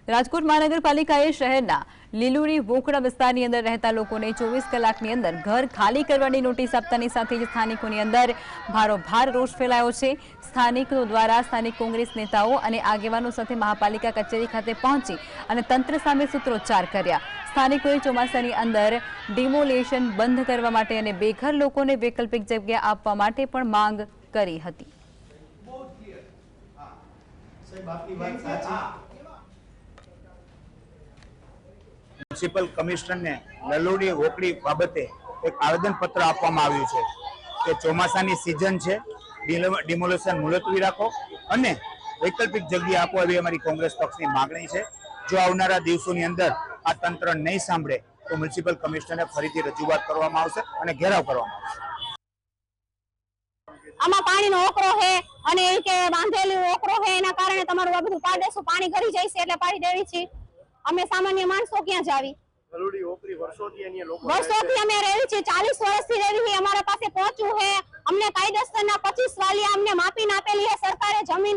રાજકોટ મહાનગરપાલિકાએ શહેરના લીલુડી વોકડા વિસ્તારની અંદર રહેતા લોકોને 24 કલાકની અંદર ઘર ખાલી કરવાની નોટિસ આપતાની સાથે જ સ્થાનિકોની અંદર ભારોભાર રોષ ફેલાયો છે। સ્થાનિકો દ્વારા સ્થાનિક કોંગ્રેસ નેતાઓ અને આગેવાનો સાથે મહાપાલિકા કચેરી ખાતે પહોંચી અને તંત્ર સામે સૂત્રોચ્ચાર કર્યા। સ્થાનિકોએ ચોમાસાની અંદર ડિમોલેશન બંધ કરવા માટે અને બેઘર લોકોને વૈકલ્પિક જગ્યા આપવા માટે પણ માંગ કરી હતી। म्युनिसिपल कमिश्नर ने ललोडी वोकड़ी बाबते एक आवेदन पत्र आपवामां आव्युं छे के ચોમાસાની सीजन है, डिमोलेशन मुलतवी राखो અને वैकल्पिक जग्या आपो एवी अमारी कांग्रेस पक्षनी मागणी छे। जो आवनारा दिवसोनी अंदर आ तंत्र नहीं सांभळे तो म्युनिसिपल कमिश्नरने फरीथी रजूआत करवामां आवशे अने घेराव करवामां आवशे। आमा पाणीनो ओकरो है अने ए के बांधेलो ओकरो है एना कारणे तमारुं आ बधुं पाडी देशुं, पाणी घरी जाय छे એટલે પાડી દેવી છે। અમે સામાન્ય માણસો ક્યાં જાવી? લલોડી ઓકરી વર્ષોથી અહીંયા લોકો અમે રહેવી છે, 40 વર્ષથી રહેવી છે। અમારા પાસે પહોંચવું है, અમને કાયદેસરના 25 વાલિયા અમને માપીને આપેલી है सरकारे जमीन।